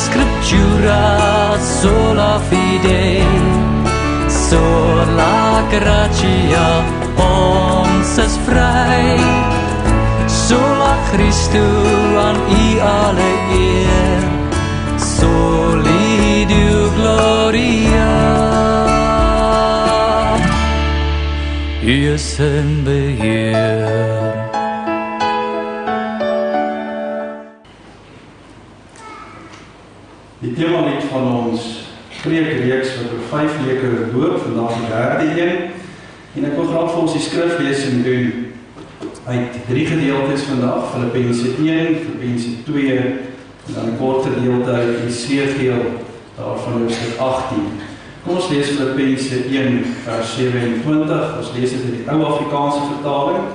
Scriptura sola fide, sola gratia, ons is vry. Sola Christu, aan U alle eer. Soli Deo gloria. U is in beheer. Die themalied van ons preekreeks wat oor 5 weke loop, vandag die derde een. En ek wil graag vir ons die skriflesing doen uit 3 gedeeltes vandag, Filippense 1, Filippense 2, en dan 'n kort gedeelte uit Esegiel, daarvan hoofstuk 18. Kom ons lees Filippense 1 vers 27, ons lees dit in die ou Afrikaanse vertaling.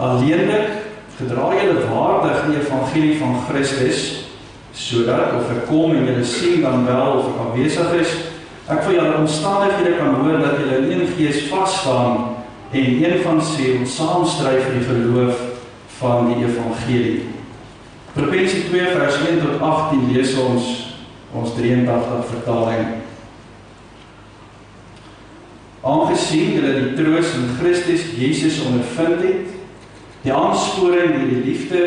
Alleenlik gedra julle waardig die evangelie van Christus, sodat of ek kom en julle sien dan wel of ek aanwesig is, ek vir julle omstandighede kan hoor dat julle in een gees vasstaan en een van siel saamstry vir die geloof van die evangelie. Filippense 2 vers 1 tot 18 lees ons 83 vertaling. Aangesien julle die troos in Christus Jesus ondervind het, die aansporing deur die liefde,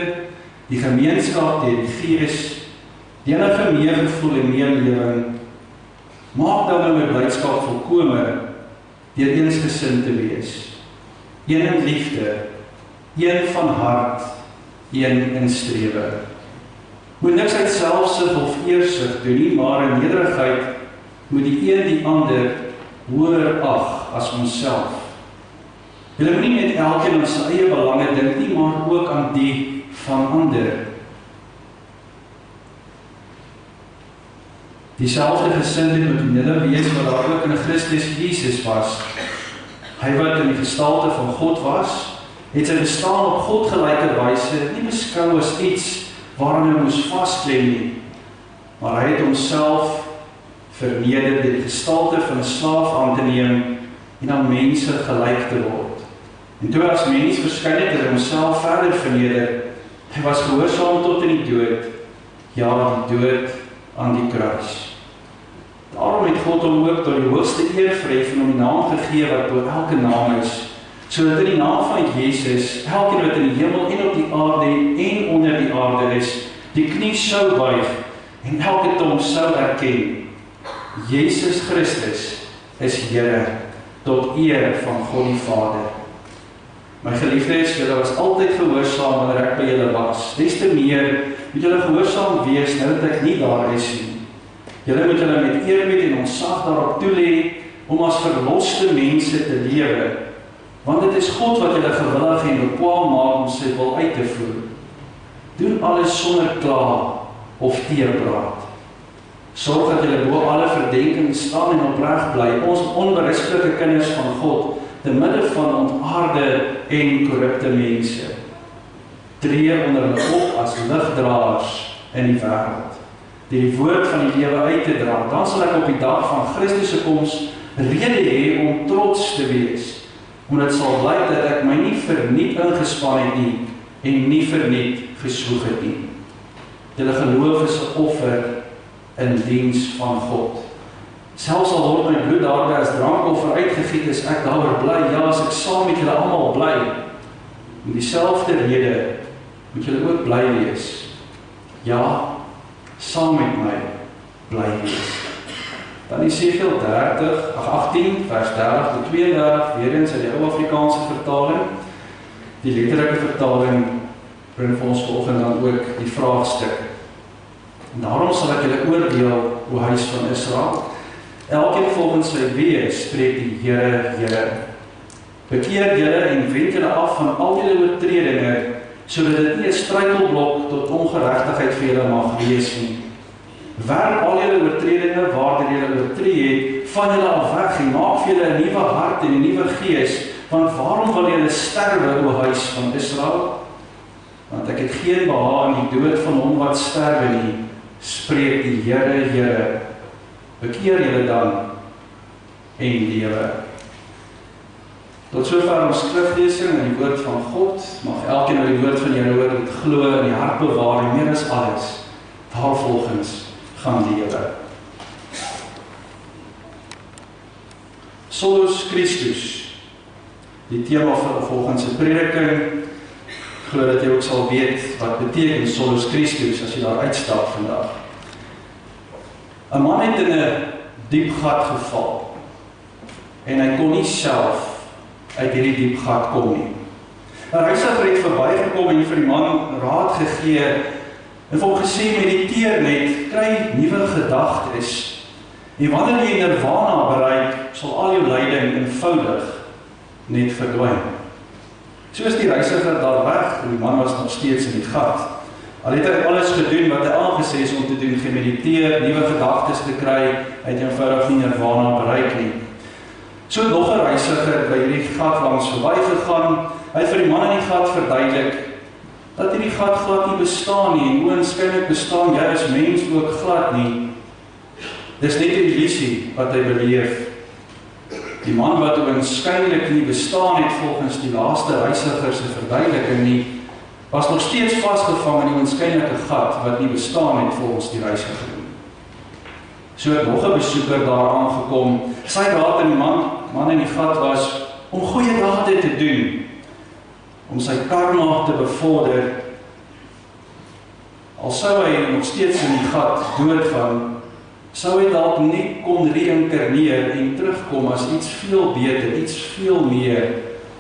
die gemeenskap deur die Gees, die enige meegevoel en meelewing, maak dan nou my blydskap volkome, deur eensgesind te wees. Een in liefde, een van hart, een in strewe. Moet niks uit selfsug of eersug doen nie, maar in nederigheid moet die een die ander hoër ag as onsself. Julle moet nie net elkeen aan sy eie belange dink nie, maar ook aan die van ander. Dieselfde gesindheid moet in julle wees wat daar ook in Christus Jesus was. Hy wat in die gestalte van God was, het sy bestaan op God gelyke wyse nie beskou as iets waaraan hy moes vasklem nie, maar hy het homself verneder deur die gestalte van 'n slaaf aan te neem en aan mense gelyk te word. En toe as mens verskyn het, het hy homself verder verneder. Hy was gehoorsaam tot in die dood, ja, die dood aan die kruis. Daarom het God hom ook tot die hoogste eer verhef en hom die naam gegee wat bo elke naam is, sodat in die naam van Jezus, elkeen wat in die hemel en op die aarde en onder die aarde is, die knie sou buig en elke tong sou erken. Jezus Christus is Here, tot eer van God die Vader. My geliefdes, julle was altyd gehoorsaam wanneer ek by julle was. Des te meer moet julle gehoorsaam wees nou dat ek nie daar is nie. Julle moet julle met eerbied en ontzag daarop toelê om as verloste mense te lewe, want dit is God wat julle gewillig en bekwaam maak om sy wil uit te voer. Doen alles sonder kla of teerpraat. Sorg dat julle bo alle verdenking staan en opreg bly, ons onberispelike kinders van God, te midde van ontaarde en korrupte mense. Tree onder hulle op as ligdraers in die wêreld, die woord van die lewe uit te dra. Dan sal ek op die dag van Christus se koms rede hê om trots te wees, omdat dit sal blyk dat ek my nie verniet ingespan het nie en nie verniet geswoeg het nie. Julle geloof is 'n offer in diens van God. Selfs al word my bloed daarby as drankoffer uitgegiet, is ek daaroor bly. Ja, as ek saam met julle almal bly, om dieselfde rede moet julle ook bly wees. Ja, saam met my bly wees. Dan Esegiel 18 vers 30 tot 32, weer eens in die ou Afrikaanse vertaling. Die letterlike vertaling bring vir ons vanoggend dan ook die vraagstuk. En daarom sal ek julle oordeel, o huis van Israel. Elkeen volgens sy wees spreek die Here, Here. Bekeer julle en wend julle af van al julle oortredinge, sodat dit nie 'n struikelblok tot ongeregtigheid vir julle mag wees nie. Werp al julle oortredinge waardeur julle oortree het, van julle af weg en maak vir julle 'n nuwe hart en 'n nuwe gees, want waarom wil julle sterwe, o huis van Israel? Want ek het geen behaag in die dood van hom wat sterwe nie, spreek die Here, Here. Bekeer julle dan en lewe. Tot sover ons skriflesing in die woord van God, mag elkeen wat die woord van die Here hoor, dit glo in die hart bewaar en meer as alles, daarvolgens gaan lewe. Solus Christus, die tema vir volgens se prediking. Ek glo dat jy ook sal weet wat beteken Solus Christus as jy daar uitstap vandag. 'n man het in 'n diep gat geval en hy kon nie self uit hierdie diep gat kom nie. 'n reisiger het verbygekom en vir die man raad gegee en vir hom gesê, mediteer net, kry nuwe gedagtes en wanneer jy nirvana bereik, sal al jou lyding eenvoudig net verdwyn. So is die reisiger daar weg en die man was nog steeds in die gat. Al het hy alles gedoen wat hy aangesê is om te doen, gemediteer, nuwe gedagtes te kry, hy het eenvoudig nie nirvana bereik nie. So het nog 'n reisiger by hierdie gat langs verbygegaan. Hy het vir die man in die gat verduidelik dat hierdie gat glad nie bestaan nie en oënskynlik bestaan jy as mens ook glad nie. Dis net 'n illusie wat hy beleef. Die man wat oënskynlik nie bestaan het volgens die laaste reisiger se verduideliking nie, was nog steeds vasgevang in die oënskynlike gat wat nie bestaan het volgens die reisiger nie. So het nog 'n besoeker daar aangekom. Sy raad aan die man in die gat was om goeie dade te doen, om sy karma te bevorder. Al sou hy nog steeds in die gat doodgaan, sou hy dalk net kon reïnkarneer en terugkom as iets veel beter, iets veel meer,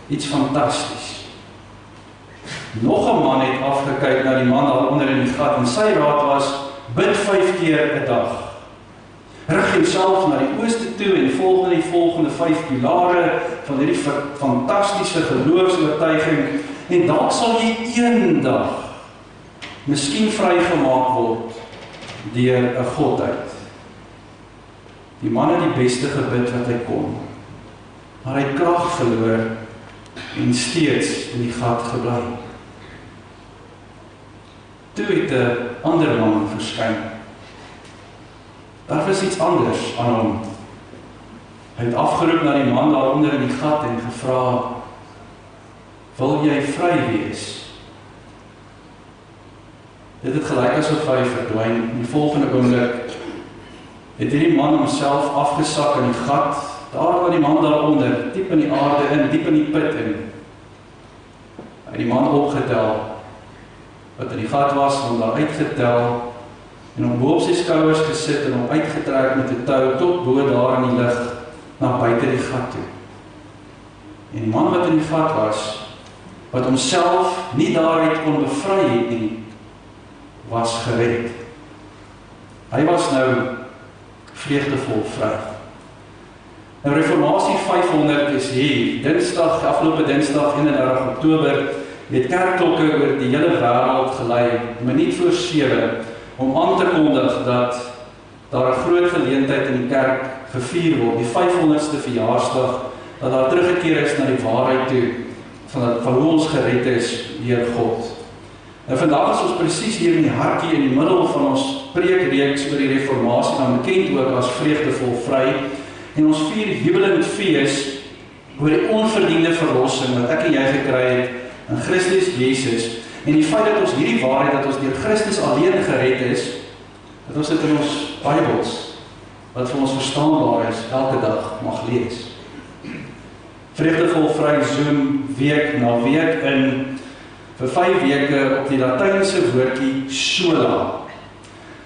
iets fantasties. Nog 'n man het afgekyk na die man daaronder in die gat en sy raad was, bid 5 keer 'n dag. Rig jouself na die ooste toe en volg die volgende 5 pilare van hierdie fantastiese geloofsoortuiging en dalk sal jy eendag miskien vrygemaak word deur 'n godheid. Die man het die beste gebid wat hy kon, maar hy het krag verloor en steeds in die gat gebly. Toe het 'n ander man verskyn. Daar was iets anders aan hom. Hy het afgeroep na die man daaronder in die gat en gevra, wil jy vry wees? Dit het gelyk asof hy verdwyn. In die volgende oomblik het hierdie man homself afgesak in die gat, daar waar die man daaronder, diep in die aarde in, diep in die put in. Hy het die man opgetel, wat in die gat was, hom daar uitgetel, en hom bo op sy skouers gesit en hom uitgetrek met 'n tou tot bo daar in die lug, na buite die gat toe. En die man wat in die gat was, wat homself nie daaruit kon bevry het nie, was gered. Hy was nou vreugdevol vry. Nou Reformasie 500 is hier, Dinsdag, afgelope Dinsdag 31 Oktober, het kerkklokke oor die hele wêreld gelei, minuut voor 7, om aan te kondig dat daar 'n groot geleentheid in die kerk gevier word, die 500ste verjaarsdag, dat daar teruggekeer is na die waarheid toe, van hoe ons gered is deur God. Nou vandag is ons presies hier in die hartjie, in die middel van ons preekreeks oor die Reformasie, dan bekend ook as vreugdevol vry, en ons vier jubelend fees oor die onverdiende verlossing wat ek en jy gekry het in Christus Jesus, en die feit dat ons hierdie waarheid, dat ons deur Christus alleen gered is, dat ons dit in ons Bybels, wat vir ons verstaanbaar is, elke dag mag lees. Vreugdevol vry zoom week na week in, vir 5 weke op die Latynse woordjie sola.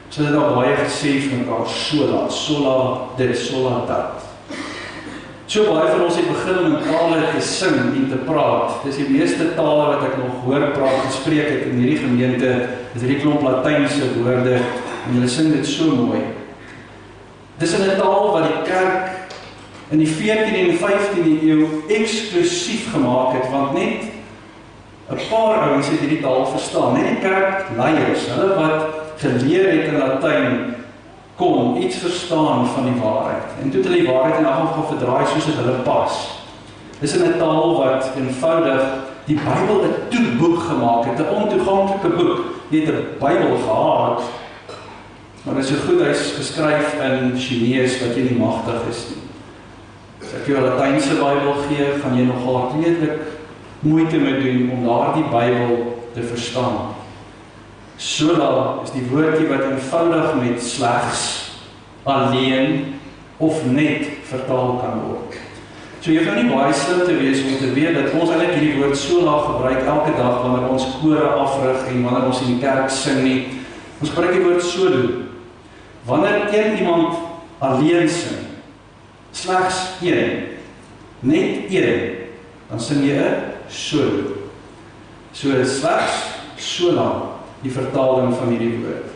So dit al baie gesê vir mekaar, sola dit, sola dat. So baie van ons het begin om in tale te sing en te praat. Dis die meeste tale wat ek nog hoor praat, gespreek het in hierdie gemeente, is hierdie klomp Latynse woorde, en julle sing dit so mooi. Dis in 'n taal wat die kerk in die 14de en 15de eeu eksklusief gemaak het, want net 'n paar ouens het hierdie taal verstaan, net die kerkleiers, hulle wat geleer het in Latyn, kon iets verstaan van die waarheid. En toe het hulle die waarheid in elk geval verdraai soos dit hulle pas. Dis in 'n taal wat eenvoudig die Bybel 'n toeboek gemaak het, 'n ontoeganklike boek. Jy het 'n Bybel gehad, maar dit is so goed hy's geskryf in Chinees wat jy nie magtig is nie. As ek jou 'n Latynse Bybel gee, gaan jy nogal redelik moeite mee doen om daardie Bybel te verstaan. Sola is die woordjie wat eenvoudig met slegs, alleen of net vertaal kan word. So jy hoef nou nie baie slim te wees om te weet dat ons eintlik hierdie woord sola gebruik elke dag wanneer ons kore afrig en wanneer ons in die kerk sing nie. Ons gebruik die woord solo. Wanneer iemand alleen sing, slegs een, net een, dan sing jy 'n solo. So slegs sola, die vertaling van hierdie woord.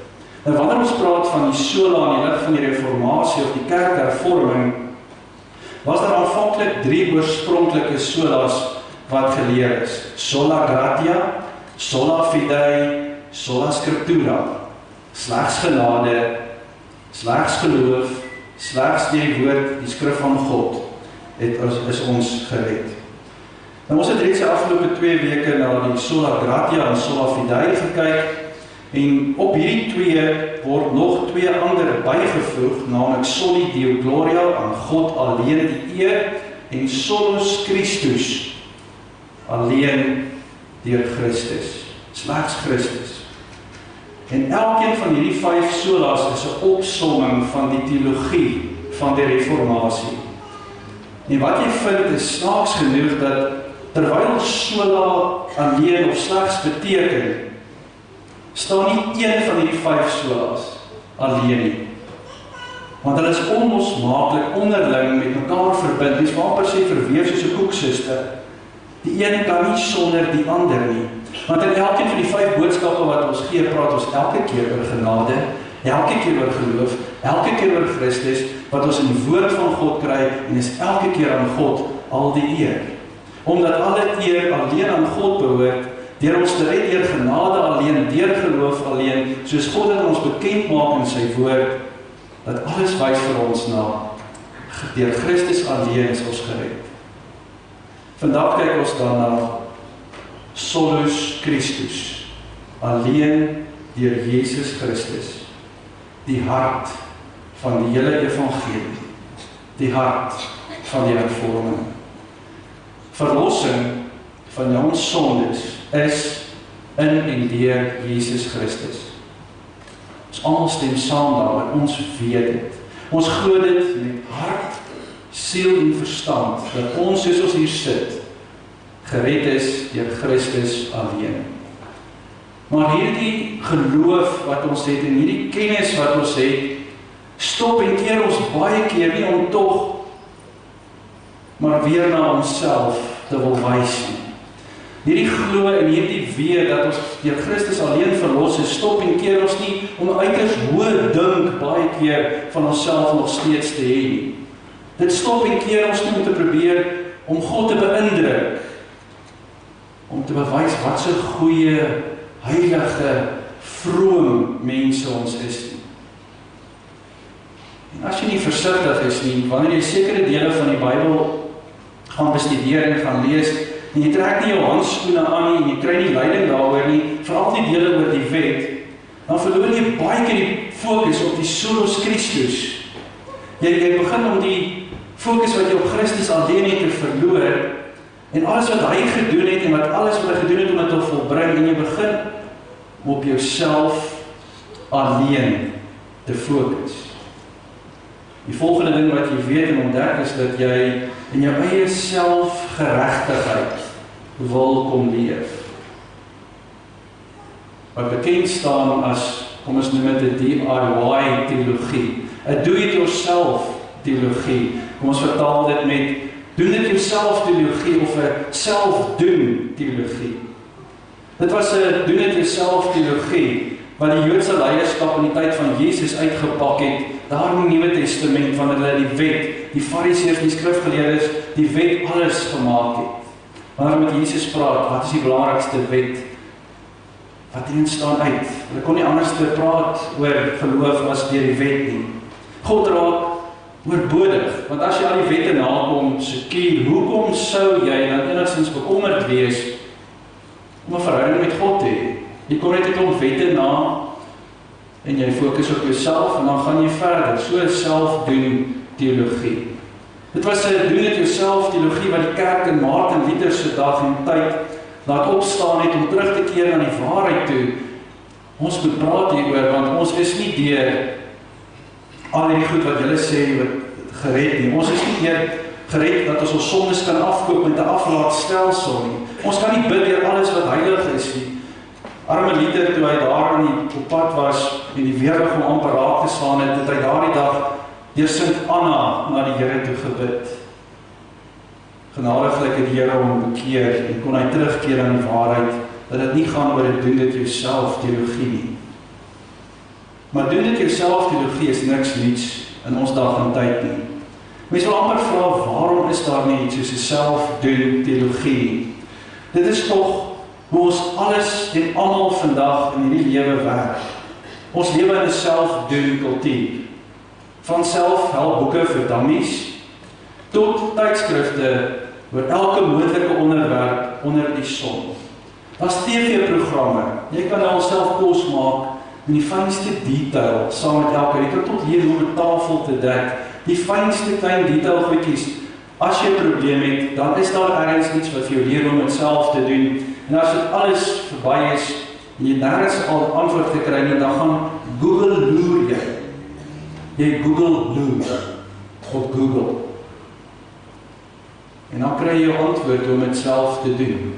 Nou wanneer ons praat van die sola in die lig van die Reformasie of die kerkhervorming, was daar aanvanklik 3 oorspronklike solas wat geleer is. Sola gratia, sola fidei, sola scriptura. Slegs genade, slegs geloof, slegs die woord, die skrif van God, is ons gered. Nou ons het reeds die afgelope 2 weke na die sola gratia en sola fidei gekyk, en op hierdie 2 word nog 2 ander bygevoeg, naamlik soli deo gloria, aan God alleen die eer, en solus Christus, alleen deur Christus, slegs Christus. En elkeen van hierdie 5 solas is 'n opsomming van die teologie van die Reformasie. En wat jy vind is snaaks genoeg dat terwyl sola alleen of slegs beteken, staan nie een van hierdie 5 solas alleen nie. Want hulle is onlosmaaklik onderling met mekaar verbind. Dis amper sê verweef soos 'n koeksuster. Die een kan nie sonder die ander nie. Want in elkeen van die 5 boodskappe wat ons gee, praat ons elke keer oor genade, elke keer oor geloof, elke keer oor Christus, wat ons in die woord van God kry, en is elke keer aan God al die eer. Omdat alle eer alleen aan God behoort, deur ons te red deur genade alleen, deur geloof alleen, soos God dit ons bekend maak in sy woord, dat alles wys vir ons na, deur Christus alleen is ons gered. Vandag kyk ons dan na Solus Christus, alleen deur Jesus Christus, die hart van die hele evangelie, die hart van die hervorming. Verlossing van ons sondes is in en deur Jesus Christus. Ons almal stem saam daarin, ons weet dit. Ons glo dit met hart, siel en verstand, dat ons soos ons hier sit, gered is deur Christus alleen. Maar hierdie geloof wat ons het en hierdie kennis wat ons het, stop en keer ons baie keer nie om tog, maar weer na onsself te wil wys nie. Hierdie glo en hierdie weet dat ons deur Christus alleen verlos is, stop en keer ons nie om 'n uiters hoë dink baie keer van onsself nog steeds te hê nie. Dit stop en keer ons nie om te probeer om God te beïndruk, om te bewys wat so goeie, heilige, vroom mense ons is nie. En as jy nie versigtig is nie, wanneer jy sekere dele van die Bybel gaan bestudeer en gaan lees, en jy trek nie jou handskoene aan nie, en jy kry nie leiding daaroor nie, veral die dele oor die wet, dan verloor jy baie keer die fokus op die Solus Christus. Jy begin om die fokus wat jy op Christus alleen het te verloor, en alles wat hy gedoen het, en alles wat hy gedoen het om dit te volbring, en jy begin op jouself alleen te fokus. Die volgende ding wat jy weet en ontdek is dat jy in jou eie selfgeregtigheid wil kom leef. Wat bekend staan as, kom ons noem dit 'n DIY teologie, 'n do-it-yourself teologie. Kom ons vertaal dit met doen dit jouself teologie of 'n self-doen teologie. Dit was 'n doen dit jouself teologie wat die Joodse leierskap in die tyd van Jesus uitgepak het, daar in die Nuwe Testament, wanneer hulle die wet, die Fariseërs, die skrifgeleerdes, die wet alles gemaak het. Wanneer met Jesus praat, wat is die belangrikste wet? Wat hierin staan uit? Hulle kon nie anders te praat oor geloof as deur die wet nie. God raak oorbodig, want as jy al die wette nakom, seker, hoekom sou jy dan enigstens bekommerd wees om 'n verhouding met God te hê? Jy kom net 'n klomp wette na en jy fokus op jouself en dan gaan jy verder. So selfdoen teologie. Dit was 'n doen dit jouself teologie wat die kerk in Martin Luther se dag en tyd laat opstaan het om terug te keer na die waarheid toe, Ons moet praat hieroor, want ons is nie deur al die goed wat julle sê wat gered nie. Ons is nie deur gered dat ons sondes kan afkoop met 'n aflaatstelsel nie. Ons kan nie bid deur alles wat heilig is nie. Arme Luther, toe hy daar op pad was en die weerlig hom amper raak geslaan het, het hy daardie dag deur Sint Anna na die Here toe gebid. Genadiglik het die Here hom bekeer en kon hy terugkeer aan die waarheid dat dit nie gaan oor dit doen dit jouself teologie nie. Maar doen dit jouself teologie is niks niets in ons dag en tyd nie. Mens wil amper vra, waarom is daar nie iets soos 'n selfdoen teologie? Dit is tog hoe ons alles en almal vandag in hierdie lewe werk. Ons lewe in 'n selfdoen kultuur. Van selfhelpboeke vir dummies tot tydskrifte oor elke moontlike onderwerp onder die son. Daar's TV-programme. Jy kan nou self kos maak in die fynste detail saam met elke. Jy kan tot leer hoe om 'n tafel te dek. Die fynste klein detail goedjies. As jy 'n probleem het, dan is daar ergens iets wat vir jou leer om dit self te doen. En as dit alles verby is en jy nergens al antwoord gekry nie, dan gaan Google loer jy. Jy Google loer op Google. En dan kry jy jou antwoord om dit self te doen.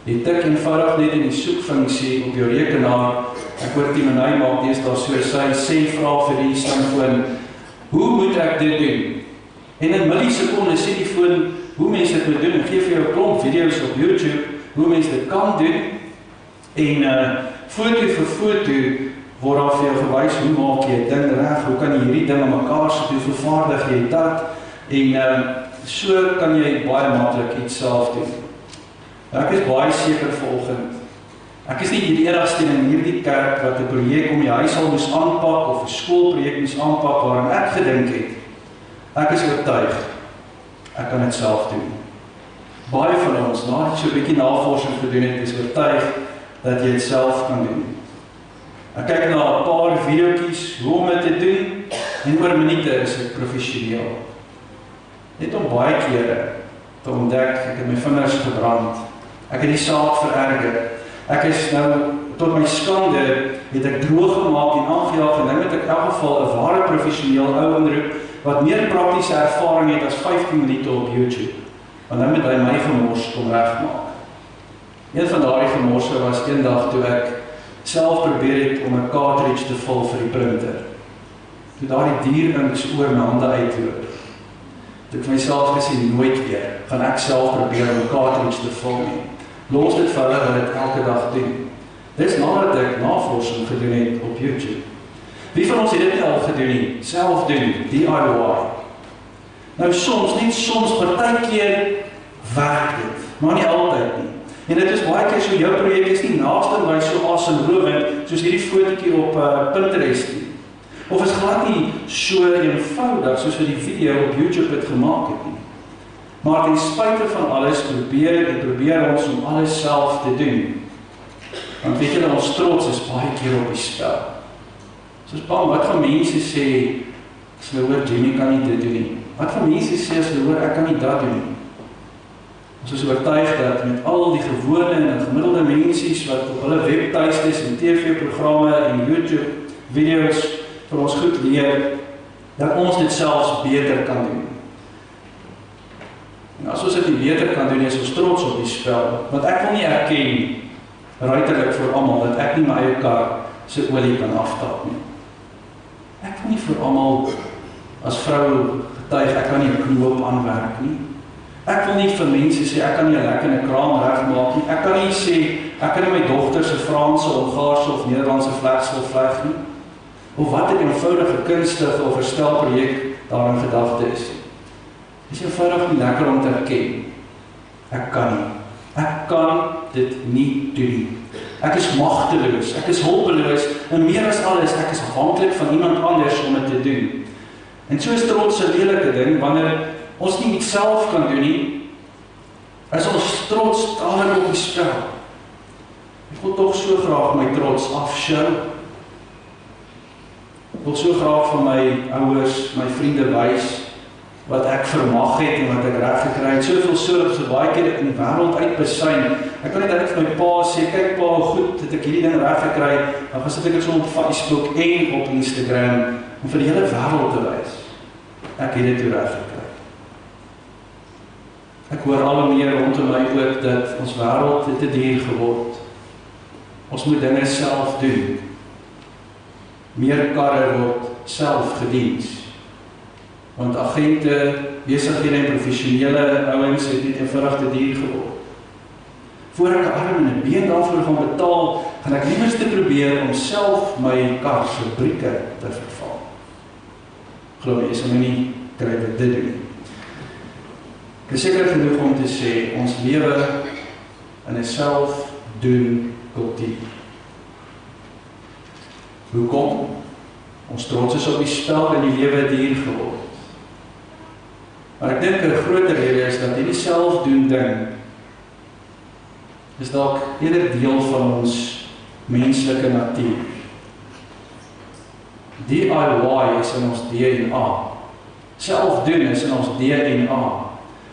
Jy tik eenvoudig net in die soekfunksie op jou rekenaar. Ek hoor Timonai maak deesdae so, sy sê vra vir die slimfoon, hoe moet ek dit doen? En in millisekondes sê die foon hoe mense dit moet doen en gee vir jou 'n klomp video's op YouTube hoe mense dit kan doen. En foto vir foto word daar vir jou gewys hoe maak jy 'n ding reg, hoe kan jy hierdie ding aan mekaar sit, hoe vervaardig jy dit? En so kan jy baie maklik iets self doen. Ek is baie seker vanoggend. Ek is nie die enigste in hierdie kerk wat 'n projek om die huishoudt moes aanpak of 'n skoolprojek moes aanpak waarin ek gedink het. Ek is oortuig. Ek kan dit self doen. Baie van ons, nadat so 'n bietjie navorsing gedoen het, is oortuig dat jy dit self kan doen. Ek kyk na 'n paar videoetjies hoe om dit te doen en oor minute is ek professioneel. Net om baie kere te ontdek, ek het my vingers gebrand. Ek het die saak vererger. Ek is nou, tot my skande, het ek droog gemaak en aangejaag en nou moet ek in elk geval 'n ware professioneel ou inroep wat meer praktiese ervaring het as 15 minute op YouTube. Want nou moet hy my gemors kom regmaak. Een van daardie gemorse was eendag toe ek self probeer het om 'n cartridge te vul vir die printer. Toe daardie dierinks oor my hande uitloop. Toe ek myself gesê, nooit weer gaan ek self probeer om 'n cartridge te vul nie. Los dit vir hulle wat dit elke dag doen. Dis nadat ek navorsing gedoen het op YouTube. Wie van ons het dit nie al gedoen nie? Self doen, DIY. Nou soms, net soms, partykeer werk dit, maar nie altyd nie. En dit is baie keer so, jou projek is nie naaste by so asemrowend soos hierdie fotootjie op Pinterest nie. Of is glad nie so eenvoudig soos wat die video op YouTube het gemaak het nie. Maar ten spyte van alles probeer ons om alles self te doen. Want weet julle, ons trots is baie keer op die spel. Soos bang, wat gaan mense sê as hulle hoor Jimmy kan nie dit doen nie? Wat gaan mense sê as hulle hoor ek kan nie dat doen nie? Ons is oortuig dat met al die gewone en gemiddelde mensies wat op hulle webtuistes en TV-programme en YouTube video's vir ons goed leer, dat ons dit selfs beter kan doen. En as ons dit nie beter kan doen, is ons trots op die spel. Want ek wil nie erken, ruiterlik vir almal, dat ek nie my eie kar se olie kan aftap nie. Ek wil nie vir almal as vrou getuig, ek kan nie 'n knoop aanwerk nie. Ek wil nie vir mense sê, ek kan nie 'n lekker kraam regmaak nie. Ek kan nie sê, ek kan nie my dogter se Franse, Hongaarse of Nederlandse vlegsel vleg nie. Of wat 'n eenvoudige kunstige of herstelprojek daar in gedagte is. Dit is eenvoudig nie lekker om te erken. Ek kan nie. Ek kan dit nie doen nie. Ek is magteloos, ek is hulpeloos, en meer as alles, ek is afhanklik van iemand anders om dit te doen. En so is trots 'n lelike ding, wanneer ons nie iets self kan doen nie, is ons trots dadelik op die spel. Ek wil tog so graag my trots afshow. Ek wil so graag van my ouers, my vriende wys, wat ek vermag het en wat ek reg gekry het, soveel so baie keer in die wêreld uitbesyn. Ek kan net vir my pa sê, kyk pa, goed, het ek hierdie ding reg gekry, dan gaan sit ek dit so op Facebook en op Instagram, om vir die hele wêreld te wys. Ek het dit reg gekry. Ek hoor al hoe meer rondom my ook, dat ons wêreld het te duur geword. Ons moet dinge self doen. Meer karre word self gediens. Want agente, besighede en professionele ouens het net eenvoudig te duur geword. Voor ek 'n arm en 'n been daarvoor gaan betaal, gaan ek liewer te probeer om self my kar se brieke te vervang. Glo my, is my nie kry dit doen. Ek is seker genoeg om te sê, ons lewe in 'n self-doen kultuur. Hoekom? Ons trots is op die spel en die lewe duur geword. Maar ek dink 'n groter rede is dat hierdie selfdoen ding is dalk eerder deel van ons menslike natuur. DIY is in ons DNA. Selfdoen is in ons DNA.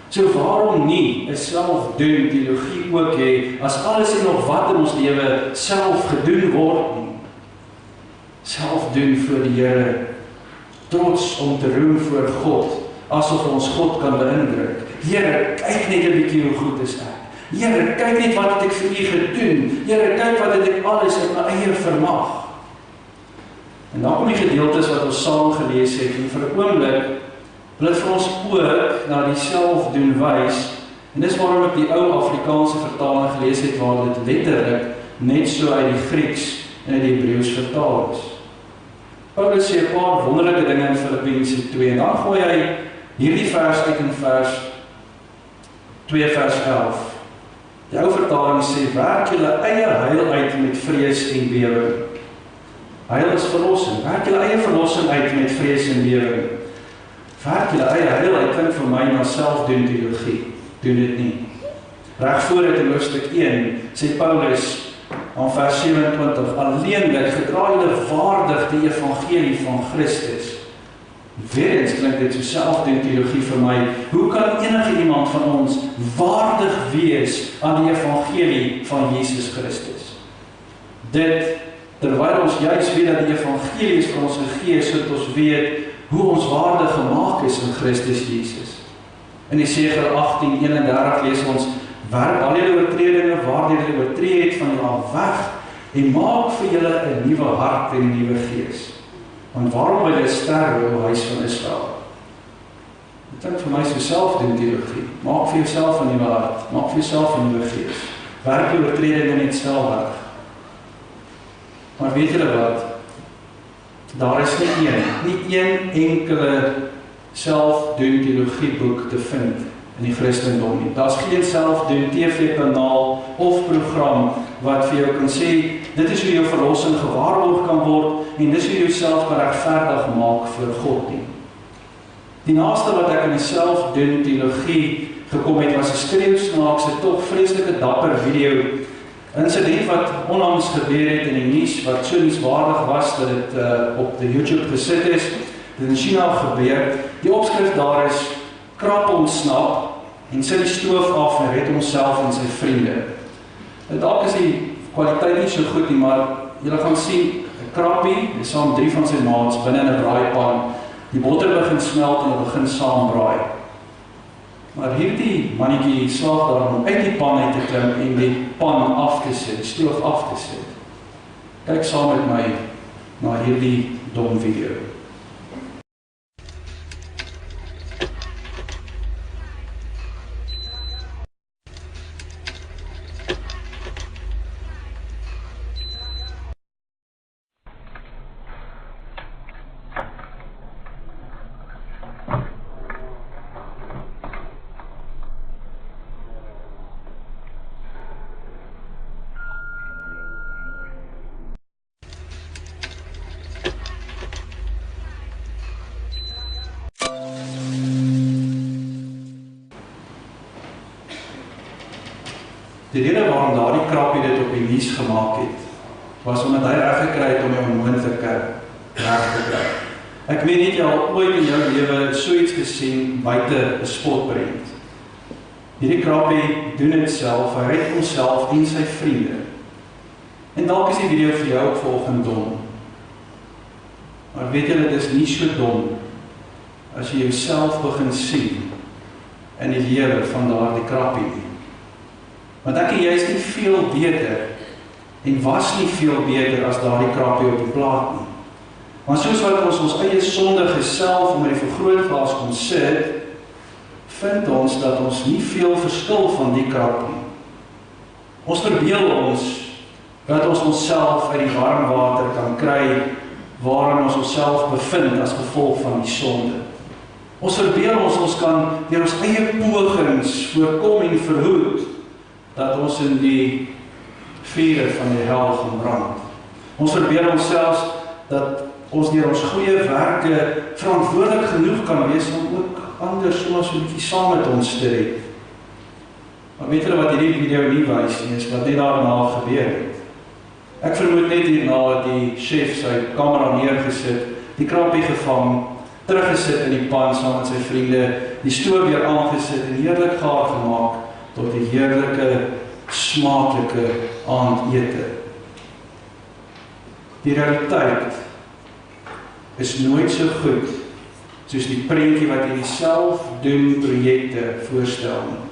So waarom nie 'n selfdoen teologie ook hê as alles en nog wat in ons lewe self gedoen word nie? Selfdoen voor die Here, trots om te roem voor God, asof ons God kan beïndruk. Here, kyk net 'n bietjie hoe goed is ek. Here, kyk net wat het ek vir U gedoen. Here, kyk wat het ek alles uit my eie vermag. En dan kom die gedeeltes wat ons saam gelees het, en vir 'n oomblik wil dit vir ons ook na die selfdoen wys. En dis waarom ek die ou Afrikaanse vertaling gelees het, waar dit letterlik net so uit die Grieks en uit die Hebreëus vertaal is. Paulus sê 'n paar wonderlike dinge in Filippense 2, en dan gooi hy hierdie vers uit in vers 2 vers 11. Die ou vertaling sê, werk julle eie heil uit met vrees en bewering. Heil is verlossing. Werk julle eie verlossing uit met vrees en bewering. Werk julle eie heil uit, klink vir my na selfdoen teologie. Doen dit nie. Reg voor dit in hoofstuk 1 sê Paulus aan vers 27, alleenlik gedra julle waardig die evangelie van Christus. Weer eens klink dit so selfdoen teologie vir my. Hoe kan enige iemand van ons waardig wees aan die evangelie van Jesus Christus? Dit, terwyl ons juist weet dat die evangelie is vir ons gegee, sodat ons weet hoe ons waardig gemaak is in Christus Jesus. In Jesaja 18:31 lees ons, werp al julle oortredinge waardeur julle oortree het van julle af weg, en maak vir julle 'n nuwe hart en 'n nuwe gees. Want waarom wil jy sterwe, o huis van Israel? Dit klink vir my so selfdoen teologie. Maak vir jouself 'n nuwe hart, maak vir jouself 'n nuwe gees. Werk jou oortredinge net snel weg. Maar weet julle wat? Daar is nie een enkele selfdoen teologie boek te vind in die Christendom nie. Daar's geen selfdoen TV-kanaal of program wat vir jou kan sê, dit is hoe jou verlossing gewaarborg kan word en dis hoe jy jouself kan regverdig maak voor God nie. Die naaste wat ek in die selfdoen teologie gekom het, was 'n skreeusnaakse, tog vreeslike dapper video. Insident wat onlangs gebeur het in die nuus, wat so nuuswaardig was dat dit op die YouTube gesit is. Dit in China gebeur. Die opskrif daar is, krap ontsnap en sit die stoof af en red homself en sy vriende. Dalk is die kwaliteit nie so goed nie, maar julle gaan sien, 'n krappie, is saam 3 van sy maats binne in 'n braaipan. Die botter begin smelt en hulle begin saam braai. Maar hierdie mannetjie slaag daarom om uit die pan uit te klim en die pan af te sit, die stoof af te sit. Kyk saam met my na hierdie dom video. Die rede waarom daardie krappie dit op die nuus gemaak het, was omdat hy reg gekry het om die onmoontlike reg te kry. Ek weet nie jy al ooit in jou lewe so iets gesien buite 'n spotprent. Hierdie krappie doen dit self, hy red homself en sy vriende. En dalk is die video vir jou ook vanoggend dom. Maar weet jy, dit is nie so dom as jy jouself begin sien in die lewe van daardie krappie nie. Want ek en jy is nie veel beter en was nie veel beter as daardie krappie op die plaat nie. Want soos wat ons eie sondige self om in die vergrootglas kom sit, vind ons dat ons nie veel verskil van die krap nie. Ons verbeel ons dat ons onsself uit die warm water kan kry waarin ons onsself bevind as gevolg van die sonde. Ons verbeel ons kan deur ons eie pogings voorkom en verhoed dat ons in die vuur van die hel gaan brand. Ons verbeel onsself dat ons deur ons goeie werke verantwoordelik genoeg kan wees om ook ander soos 'n bietjie saam met ons te red. Maar weet julle wat hierdie video nie wys nie, is wat net daarna gebeur het. Ek vermoed net hierna het die chef sy kamera neergesit, die krappie gevang, teruggesit in die pan saam met sy vriende, die stoof weer aangesit en heerlik gaar gemaak tot 'n heerlike, smaaklike aandete. Die realiteit is nooit so goed soos die prentjie wat jy self doen projekte voorstel nie.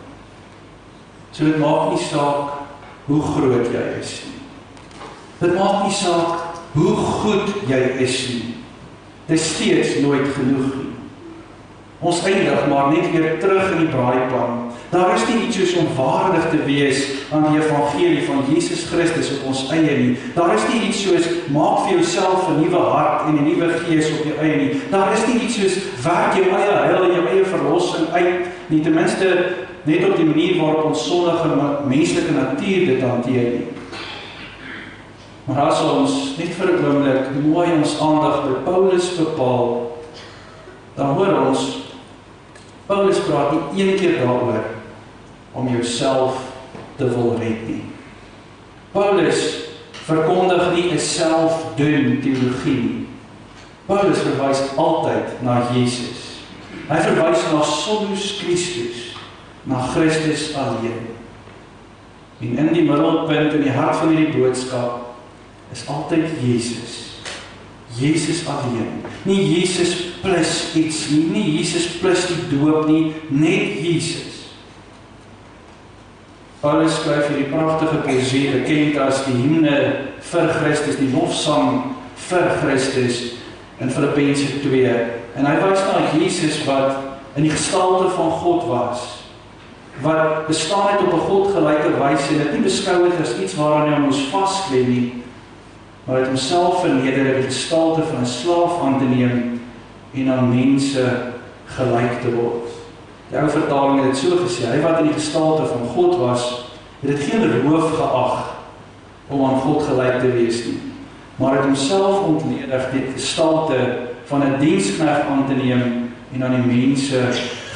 So dit maak nie saak hoe groot jy is nie. Dit maak nie saak hoe goed jy is nie. Dit is steeds nooit genoeg nie. Ons eindig maar net weer terug in die braaipan. Daar is nie iets soos om waardig te wees aan die evangelie van Jesus Christus op ons eie nie. Daar is nie iets soos maak vir jouself 'n nuwe hart en 'n nuwe gees op jou eie nie. Daar is nie iets soos werk jou eie heil en jou eie verlossing uit nie. Ten minste net op die manier waarop ons sondige menslike natuur dit hanteer nie. Maar as ons net vir 'n oomblik mooi ons aandag by Paulus bepaal, dan hoor ons Paulus praat nie een keer daaroor om jouself te wil red nie. Paulus verkondig nie 'n selfdoen teologie nie. Paulus verwys altyd na Jesus. Hy verwys na Solus Christus, na Christus alleen. En in die middelpunt in die hart van hierdie boodskap is altyd Jesus. Jesus alleen. Nie Jesus plus iets nie, nie Jesus plus die doop nie, net Jesus. Paulus skryf hierdie pragtige poesie, bekend as die hymne vir Christus, die lofsang vir Christus in Filippense 2. En hy wys na Jesus wat in die gestalte van God was, wat bestaan het op 'n godgelyke wyse en dit nie beskou het as iets waaraan hy moes vasklem nie, maar het homself verneder in die gestalte van 'n slaaf aan te neem en aan mense gelyk te word. Die ou vertaling het dit so gesê, hy wat in die gestalte van God was, het dit geen roof geag om aan God gelyk te wees nie, maar het homself ontledig die gestalte van 'n diensknegt aan te neem en aan die mense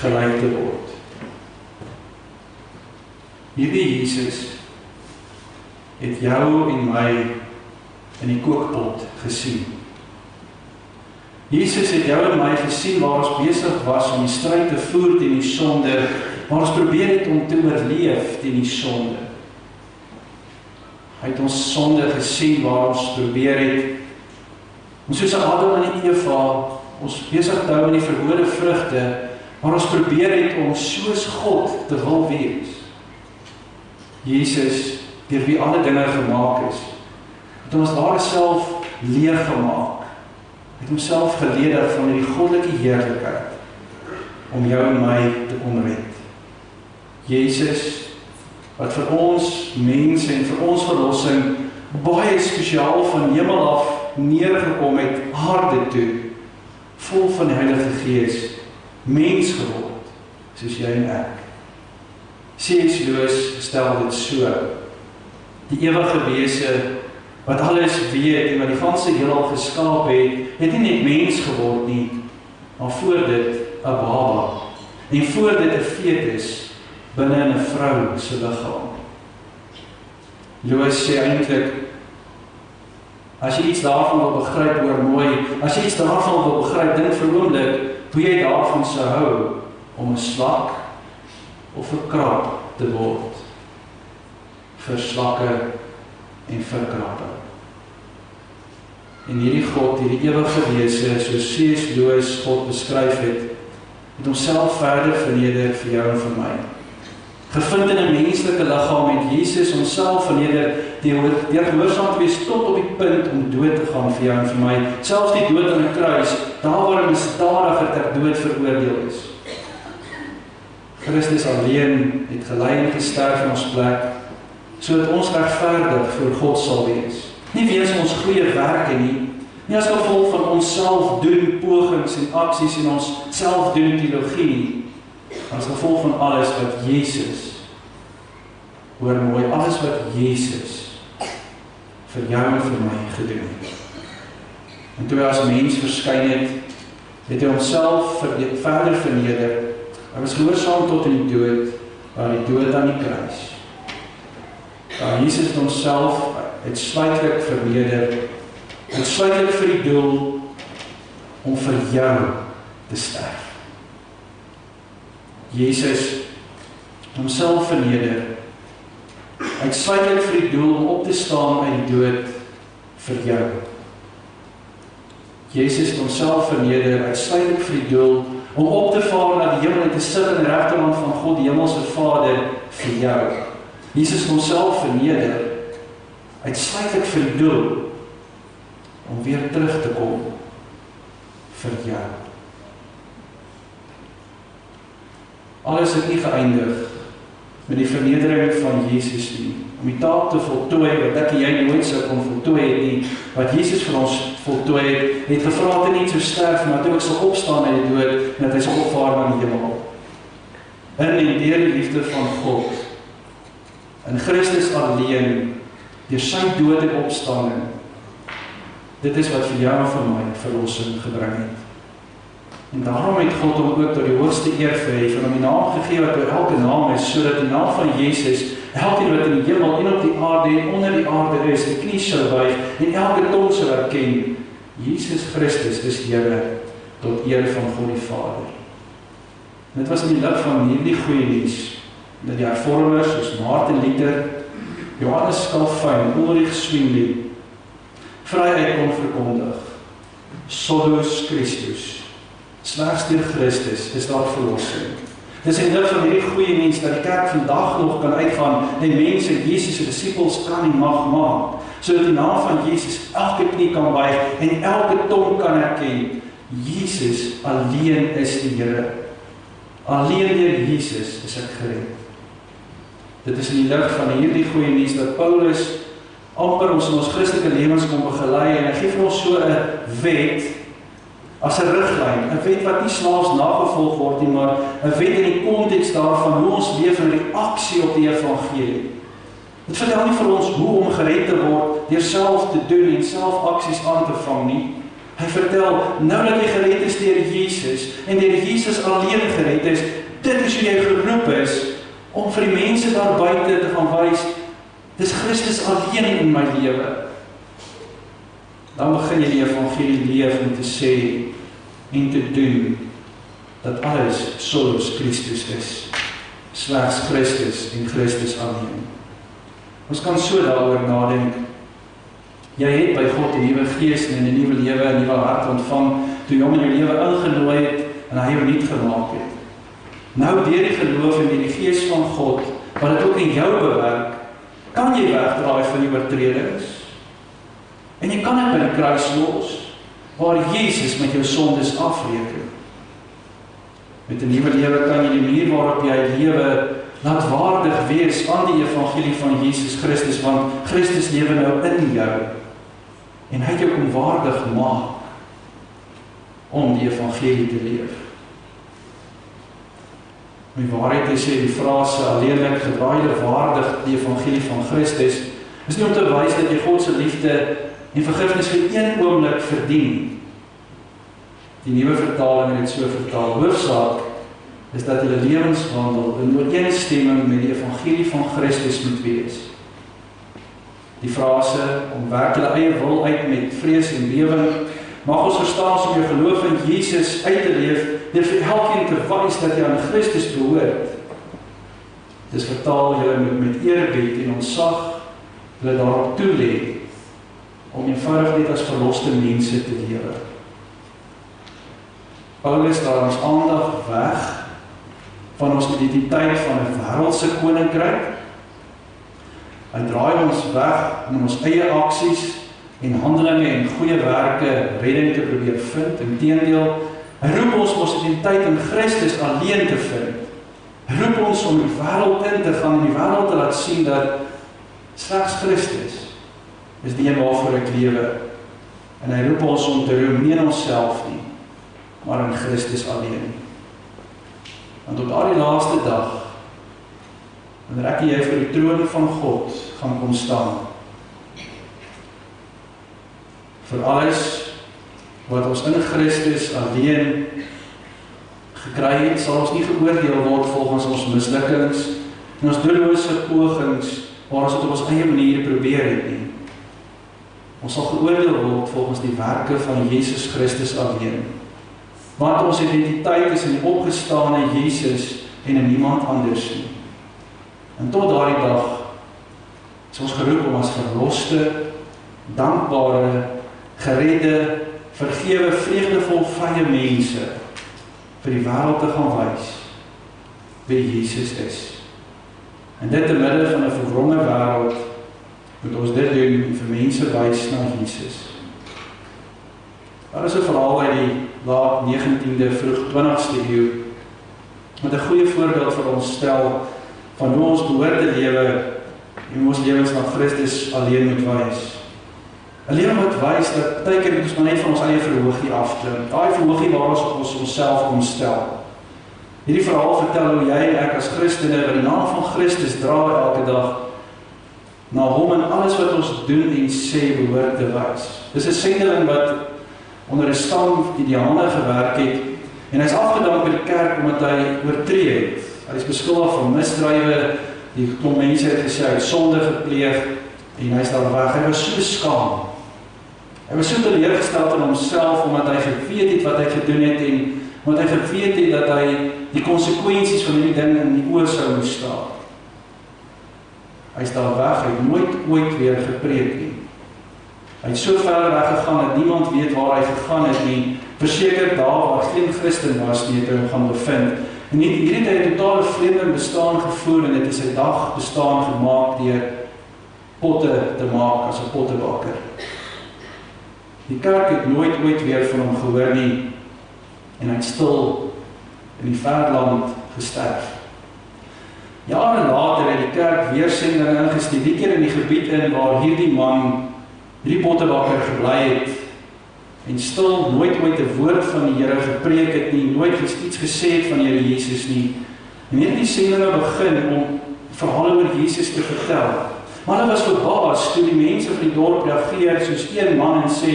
gelyk te word. Hierdie Jesus het jou en my in die kookpot gesien. Jesus het jou en my gesien waar ons besig was om die stryd te voer teen die sonde, waar ons probeer het om te oorleef teen die sonde. Hy het ons sonde gesien waar ons probeer het om soos Adam en Eva ons besig te hou met die verbode vrugte, waar ons probeer het om soos God te wil wees. Jesus, deur wie alle dinge gemaak is, het ons daar self leeg gemaak, het homself geledig van die goddelike heerlikheid, om jou en my te kom red. Jesus, wat vir ons mense en vir ons verlossing baie spesiaal van hemel af neergekom het, aarde toe, vol van die Heilige Gees, mens geword, soos jy en ek. C.S. Lewis stel dit so, die ewige wese, wat alles weet en wat die ganse heelal geskaap het nie net mens geword nie, maar voor dit 'n baba, en voor dit 'n fetus, binne in 'n vrou se liggaam. Lewis sê eintlik, As jy iets daarvan wil begryp, hoor mooi, as jy iets daarvan wil begryp, dink vir 'n oomblik hoe jy daarvan sou hou om 'n slak of 'n krap te word vir slakke en vir krappe. En hierdie God, hierdie ewige wese, soos C.S. Lewis God beskryf het homself verder verneder vir jou en vir my. Gevind in 'n menslike liggaam het Jesus homself verneder deur gehoorsaam te wees tot op die punt om dood te gaan vir jou en vir my. Selfs die dood aan 'n kruis, daar waar 'n misdadiger ter dood veroordeel is. Christus alleen het gelei en gesterf in ons plek, sodat ons regverdig voor God sal wees. Nie weens ons goeie werke nie as gevolg van ons self doen pogings en aksies en ons self doen teologie, as gevolg van alles wat Jesus, hoor mooi, alles wat Jesus vir jou en vir my gedoen het. En toe hy as mens verskyn het hy homself verder verneder. Hy was gehoorsaam tot in die dood, die dood aan die kruis. Jesus het homself uitsluitlik verneder, uitsluitlik vir die doel om vir jou te sterf. Jesus homself verneder, uitsluitlik vir die doel om op te staan uit die dood vir jou. Jesus het homself verneder, uitsluitlik vir die doel om op te vaar na die hemel en te sit in die regterhand van God, die hemelse Vader, vir jou. Jesus het homself verneder, uitsluitlik vir die doel om weer terug te kom vir jou. Alles het nie geëindig met die vernedering van Jesus nie, om die taak te voltooi wat ek en jy nooit sou kon voltooi het nie, wat Jesus vir ons voltooi het gevra dat hy nie sou sterf, maar toe ek sal opstaan uit die dood, en dat hy sal opvaar na die hemel. In en deur die liefde van God, in Christus alleen, deur sy dood en opstanding, dit is wat vir jou en vir my verlossing gebring het. En daarom het God hom ook tot die hoogste eer verhef en hom die naam gegee wat oor elke naam is, sodat die naam van Jesus, elkeen wat in die hemel en op die aarde en onder die aarde is, die knie sal buig en elke tong sal erken, Jesus Christus is Here, tot eer van God die Vader. En dit was in die lig van hierdie goeie nuus, dat die hervormers soos Martin Luther, Johannes Calvin, Ulrich Zwingli, vryheid kon verkondig. Solus Christus, slegs deur Christus is daar verlossing. Dis in lig van hierdie goeie nuus dat die kerk vandag nog kan uitgaan en mense Jesus se disippels kan en mag maak, sodat die naam van Jesus elke knie kan buig en elke tong kan erken, Jesus alleen is die Here. Alleen deur Jesus is ek gered. Dit is in die lig van hierdie goeie nuus dat Paulus amper ons in ons Christelike lewens kom begelei en hy gee vir ons so 'n wet as 'n riglyn, 'n wet wat nie slaafs nagevolg word nie, maar 'n wet in die konteks daarvan hoe ons leef in reaksie op die evangelie. Dit vertel nie vir ons hoe om gered te word deur self te doen en self aksies aan te vang nie. Hy vertel, nou dat jy gered is deur Jesus en deur Jesus alleen gered is, dit is hoe jy geroep is om vir die mense daar buite te gaan wys, dis Christus alleen in my lewe. Dan begin jy die evangelie leef om te sê en te doen dat alles Solus Christus is. Slegs Christus en Christus alleen. Ons kan so daaroor nadink. Jy het by God 'n nuwe gees en 'n nuwe lewe, 'n nuwe hart ontvang toe jy hom in jou lewe ingenooi het en hy jou nuut gemaak het. Nou deur die geloof en die gees van God, wat dit ook in jou bewerk, kan jy wegdraai van die oortredings. En jy kan dit by die kruis los, waar Jesus met jou sondes afreken. Met 'n nuwe lewe kan jy die manier waarop jy lewe laat waardig wees aan die evangelie van Jesus Christus, want Christus lewe nou in jou. En hy het jou kom waardig maak om die evangelie te leef. Om die waarheid te sê, die frase alleenlik gedraaide waardig die evangelie van Christus, is nie om te wys dat jy God se liefde en vergifnis vir een oomblik verdien. Die nuwe vertaling het dit so vertaal. Hoofsaak is dat julle lewenswandel in ooreenstemming met die evangelie van Christus moet wees. die frase, om werk julle eie wil uit met vrees en bewering. Mag ons verstaan om jou geloof in Jesus uit te leef, deur vir elkeen te wys dat jy aan Christus behoort. Dis vertaal julle met eerbied en ontzag, julle daarop toelê, om eenvoudig net as verloste mense te lewe. Paulus draai ons aandag weg van ons identiteit van 'n wêreldse koninkryk. Hy draai ons weg om ons eie aksies en handelinge en goeie werke redding te probeer vind. Inteendeel, hy roep ons om ons identiteit in Christus alleen te vind. Hy roep ons om die wêreld in te gaan en die wêreld te laat sien dat slegs Christus is die een waarvoor ek lewe. En hy roep ons om te roem nie in onsself nie, maar in Christus alleen. Want op daardie laaste dag, wanneer ek en jy voor die troon van God gaan kom staan, vir alles wat ons in Christus alleen gekry het, sal ons nie geoordeel word volgens ons mislukkings en ons doellose pogings waar ons dit op ons eie manier probeer het nie. Ons sal geoordeel word volgens die werke van Jesus Christus alleen. Want ons identiteit is in die opgestane Jesus en in niemand anders nie. En tot daardie dag is ons geroep om as verloste, dankbare, geredde, vergewe, vreugdevol, vrye mense vir die wêreld te gaan wys wie Jesus is. En dit te midde van 'n verwronge wêreld moet ons dit doen en vir mense wys na Jesus. Daar is 'n verhaal uit die laat 19de, vroeg 20ste eeu met 'n goeie voorbeeld vir ons stel van hoe ons behoort te lewe en ons lewens na Christus alleen moet wys. 'n lewe wat wys dat baie keer moet ons maar net van ons eie verhoogie afklim. Daai verhoogie waar ons onsself kom stel. Hierdie verhaal vertel hoe jy en ek as Christene wat die naam van Christus dra elke dag na hom en alles wat ons doen en sê behoort te wys. Dis 'n sendeling wat onder 'n stam ideale gewerk het en hy is afgedank by die kerk omdat hy oortree het. Hy is beskuldig van misdrywe, die klomp mense het gesê hy het sonde gepleeg en hy is daar weg. Hy was so skaam. Hy was so teleurgesteld in homself omdat hy geweet het wat hy gedoen het en omdat hy geweet het dat hy die konsekwensies van hierdie ding in die oë sou moes staan. Hy is daar weg, hy het nooit ooit weer gepreek nie. Hy het so ver weggegaan dat niemand weet waar hy gegaan het nie. Verseker daar waar geen Christen was nie, het hy hom gaan bevind. En hierdie het hy 'n totale vreemde bestaan gevoer en dit is sy dag bestaan gemaak deur potte te maak as 'n pottebakker. Die kerk het nooit ooit weer van hom gehoor nie en hy het stil in die verland gesterf. Jare later het die kerk weer sendinge ingestuur, die keer in die gebied in waar hierdie man, hierdie pottebakker gebly het en stil nooit ooit 'n woord van die Here gepreek het nie, nooit iets gesê het van die Here Jesus nie. En hierdie sendinge begin om verhale oor Jesus te vertel. Maar hulle was verbaas toe die mense van die dorp reageer soos een man en sê,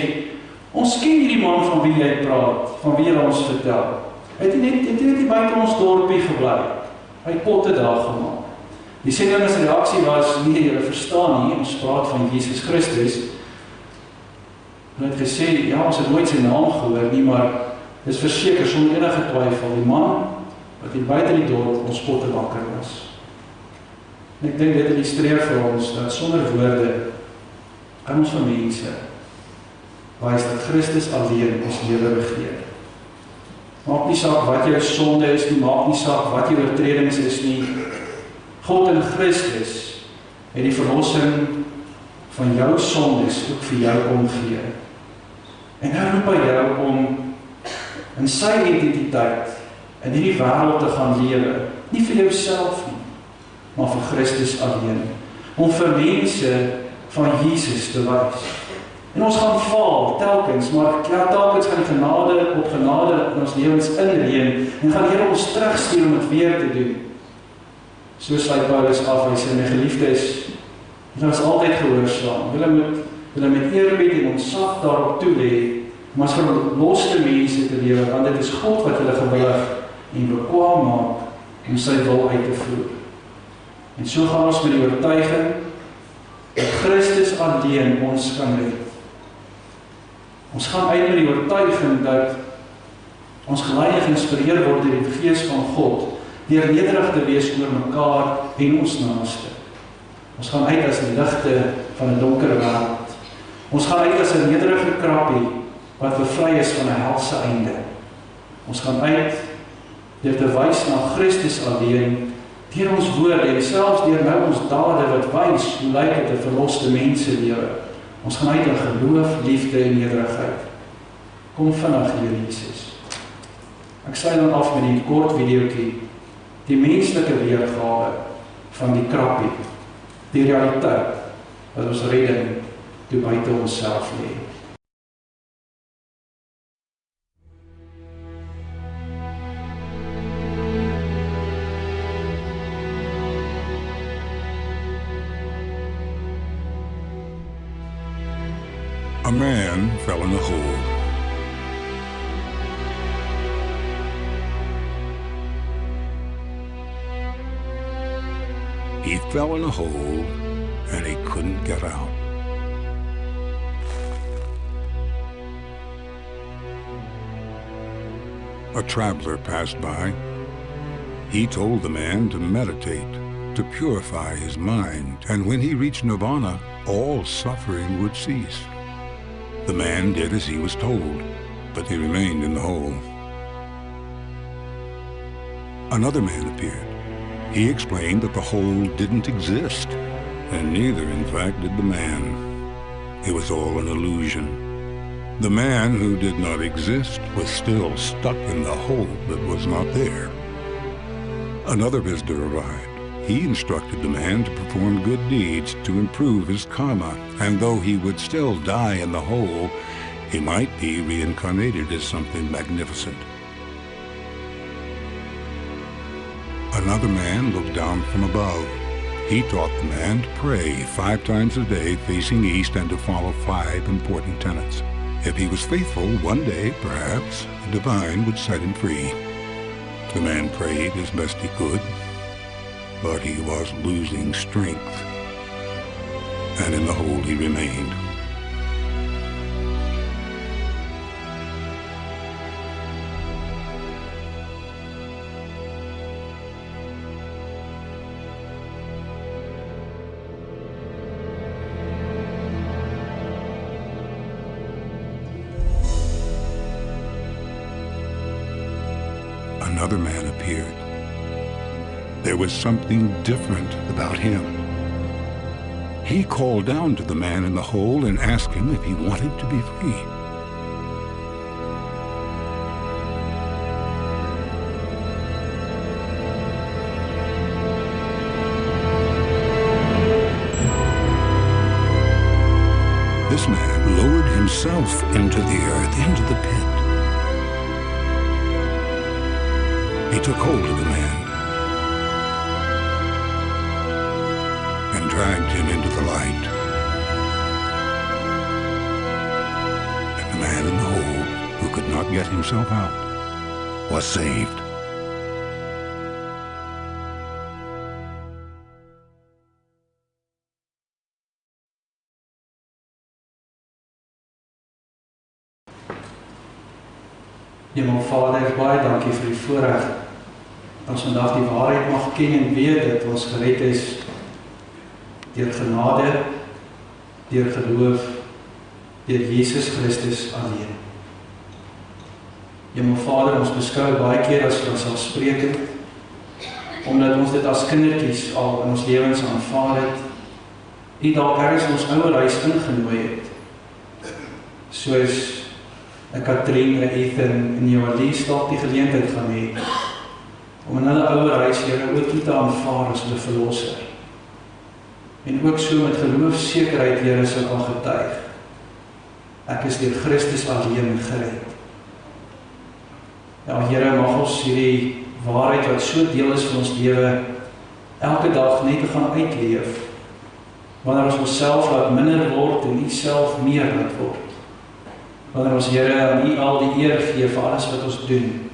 ons ken hierdie man van wie jy praat, van wie hy ons vertel. Hy het net buite ons dorpie gebly. Hy het potte daar gemaak. Die sendinge se reaksie was, nee, julle verstaan nie, ons praat van Jesus Christus. Hulle het gesê, ja, ons het nooit sy naam gehoor nie, maar dis verseker sonder enige twyfel die man wat hier buite die dorp ons pottebakker was. En ek dink dit illustreer vir ons dat sonder woorde kan ons van mense wys dat Christus alleen ons lewe regeer. Maak nie saak wat jou sonde is nie, maak nie saak wat jou oortredings is nie. God in Christus het die verlossing van jou sondes ook vir jou omgee. En nou roep hy jou om in sy identiteit in hierdie wêreld te gaan lewe, nie vir jouself nie, maar vir Christus alleen, om vir mense van Jesus te wys. En ons gaan faal, telkens, maar ja, telkens gaan die genade op genade in ons lewens inreën en gaan die Here ons terugstuur om dit weer te doen. So sluit Paulus af, hy sê, my geliefdes, julle is altyd gehoorsaam. Julle met eerbied en ontzag daarop toelê, om as verloste mense te lewe, want dit is God wat julle gewillig en bekwaam maak om sy wil uit te voer. En so gaan ons met die oortuiging dat Christus alleen ons kan red. Ons gaan uit met die oortuiging dat ons geleidig geïnspireer word deur die Gees van God, deur nederig te wees oor mekaar en ons naaste. Ons gaan uit as die ligte van 'n donker wêreld. Ons gaan uit as 'n nederige krappie wat bevry is van 'n helse einde. Ons gaan uit deur te wys na Christus alleen, deur ons woorde en selfs deur nou ons dade wat wys hoe lyk dit 'n verloste menselewe. Ons gaan uit in geloof, liefde en nederigheid. Kom vandag, Here Jesus. Ek sluit dan af met die kort videoetjie, die menslike weergawe van die krappie, die realiteit wat ons redding toe buite onsself lê. A man fell in a hole. He fell in a hole and he couldn't get out. A traveler passed by. He told the man to meditate, to purify his mind, and when he reached nirvana, all suffering would cease. The man did as he was told, but he remained in the hole. Another man appeared. He explained that the hole didn't exist, and neither, in fact, did the man. It was all an illusion. The man who did not exist was still stuck in the hole that was not there. Another visitor arrived. He instructed the man to perform good deeds to improve his karma, and though he would still die in the hole, he might be reincarnated as something magnificent. Another man looked down from above. He taught the man to pray 5 times a day facing east and to follow 5 important tenets. If he was faithful, one day, perhaps, the divine would set him free. The man prayed as best he could, but he was losing strength, and in the hole he remained. Another man appeared. There was something different about him. He called down to the man in the hole and asked him if he wanted to be free. This man lowered himself into the earth, into the pit. He took hold of the man and dragged him into the light. And the man in the hole, who could not get himself out, was saved. Hemel Vader, baie dankie vir die voorreg dat ons vandag die waarheid mag ken en weet dat ons gered is deur genade, deur geloof, deur Jesus Christus alleen. Hemel Vader, ons beskou baie keer as vanselfsprekend, omdat ons dit as kindertjies al in ons lewens aanvaar het, nie dalk ergens in ons ouerhuis ingenooi het, soos 'n Katrien, 'n Ethan en Joalies dalk die geleentheid gaan hê om in hulle ouerhuis Here ook te aanvaar as hulle verlosser. En ook so met geloofsekerheid Here sou kan getuig. Ek is deur Christus alleen gered. Ja Here, mag ons hierdie waarheid wat so deel is van ons lewe elke dag net te gaan uitleef. Wanneer ons onsself laat minder word en nie self meer laat word. Wanneer ons Here aan U al die eer gee vir alles wat ons doen.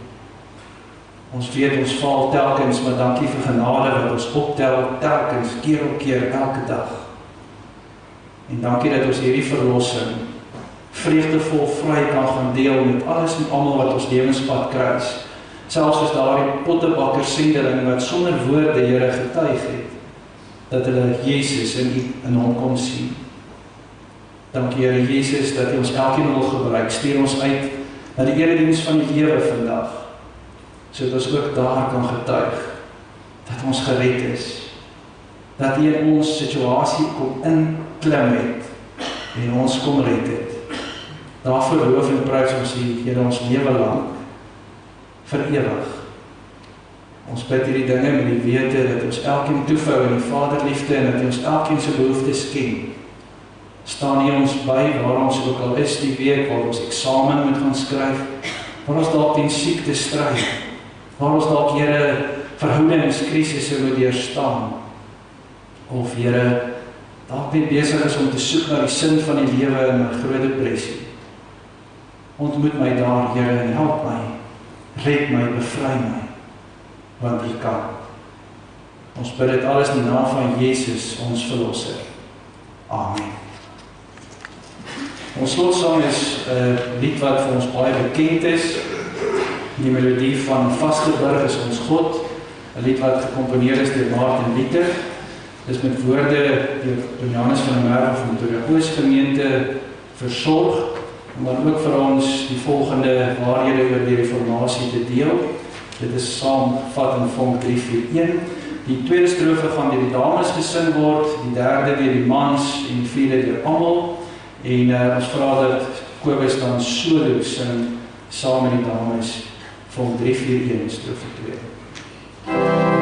Ons weet ons val telkens, maar dankie vir genade wat ons optel telkens, keer op keer, elke dag. En dankie dat ons hierdie verlossing vreugdevol vry kan gaan deel met alles en almal wat ons lewenspad kruis. Selfs as daardie pottebakker sendeling wat sonder woorde Here getuig het, dat hulle Jesus in hom kon sien. Dankie Here Jesus dat U ons elkeen wil gebruik. Stuur ons uit na die erediens van die lewe vandag, sodat ons ook daar kan getuig dat ons gered is, dat U in ons situasie kom inklim het en ons kom red het. Daarvoor loof en prys ons U, Here, ons lewe lang, vir ewig. Ons bid hierdie dinge met die wete dat ons elkeen toevou in die Vaderliefde en dat U ons elkeen se behoeftes ken. Staan U ons by waar ons ook al is die week, waar ons eksamen moet gaan skryf, waar ons dalk teen siekte stry, waar ons dalk Here verhoudingskrisisse moet deurstaan, of Here dalk net besig is om te soek na die sin van die lewe in 'n groot depressie. Ontmoet my daar, Here, en help my, red my, bevry my, want U kan. Ons bid dit alles in die naam van Jesus, ons Verlosser. Amen. Ons slotsang is 'n lied wat vir ons baie bekend is. Die melodie van Vasteburg is ons God, 'n lied wat gekomponeer is deur Martin Luther. Dis met woorde deur Johannes van der Merwe van die Oos gemeente versorg, om dan ook vir ons die volgende waarhede oor die Reformasie te deel. Dit is saamgevat in vonk 341. Die tweede strofe gaan deur die dames gesing word, die derde deur die mans en die vierde deur almal. En ons vra dat Kobus dan solo sing saam met die dames vonk 341 strofe 2. Amen.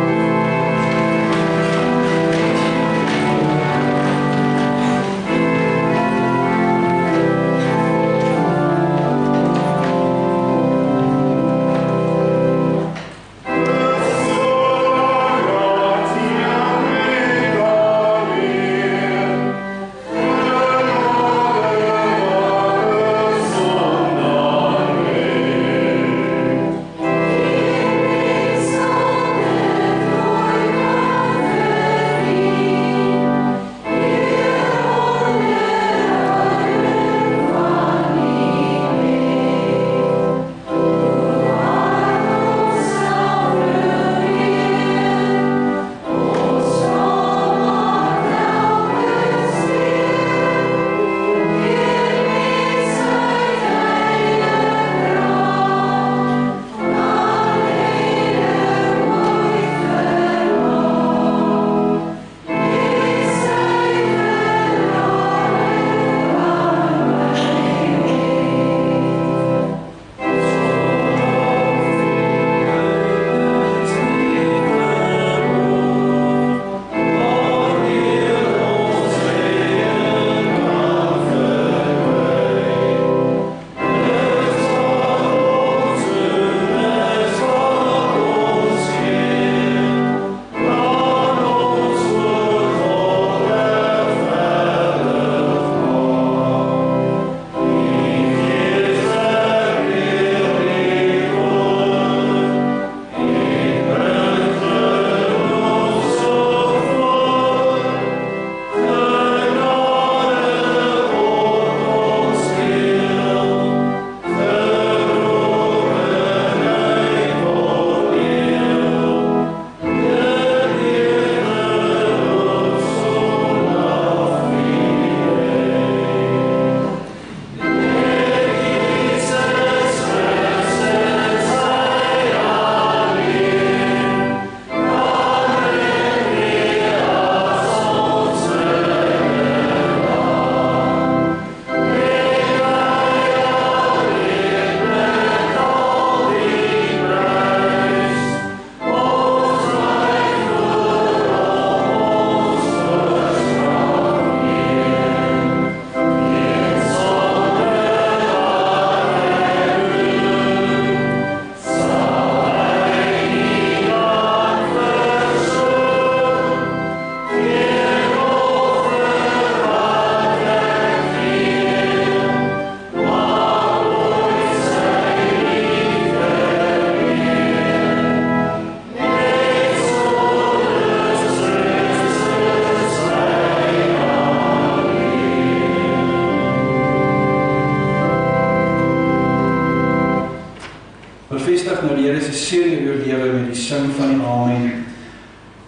bevestig nou die Here se seën in jou lewe met die sing van die Amen.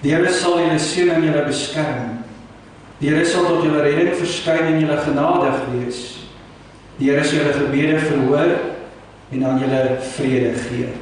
Die Here sal julle seën en julle beskerm. Die Here sal tot julle redding verskyn en julle genadig wees. Die Here sal julle gebede verhoor en aan julle vrede gee.